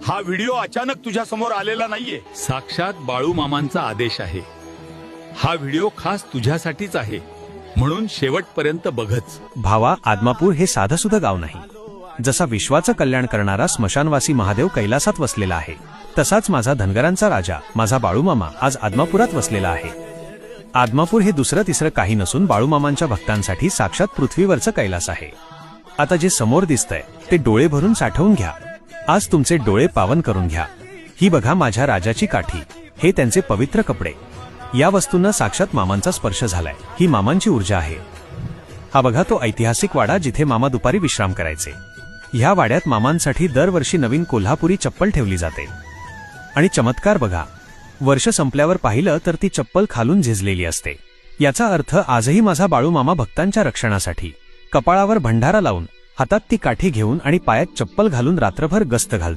हा व्हिडिओ अचानक तुझ्या समोर आलेला नाहीये, साक्षात बाळू मामांचा आदेश आहे. हा व्हिडिओ खास तुझ्यासाठीच आहे, म्हणून शेवटपर्यंत बघच. भावा, आदमापूर हे साधंसुद्धा गाव नाही. जसा विश्वाचं कल्याण करणारा स्मशानवासी महादेव कैलासात वसलेला आहे, तसाच माझा धनगरांचा राजा माझा बाळूमामा आज आदमापुरात वसलेला आहे. आदमापूर हे दुसरं तिसरं काही नसून बाळूमामांच्या भक्तांसाठी साक्षात पृथ्वीवरचं कैलास आहे. आता जे समोर दिसतंय ते डोळे भरून साठवून घ्या. आज तुमचे डोळे पावन करून घ्या. ही बघा माझ्या राजाची काठी, हे त्यांचे पवित्र कपडे. या वस्तूंना साक्षात मामांचा स्पर्श झालाय. ही मामांची ऊर्जा आहे. हा बघा तो ऐतिहासिक वाडा जिथे मामा दुपारी विश्राम करायचे. ह्या वाड्यात मामांसाठी दरवर्षी नवीन कोल्हापुरी चप्पल ठेवली जाते. आणि चमत्कार बघा, वर्ष संपल्यावर पाहिलं तर ती चप्पल खालून झिजलेली असते. याचा अर्थ आजही माझा बाळूमामा भक्तांच्या रक्षणासाठी कपाळावर भंडारा लावून, हातात ती काठी घेऊन आणि पायात चप्पल घालून रात्रभर गस्त घालतो.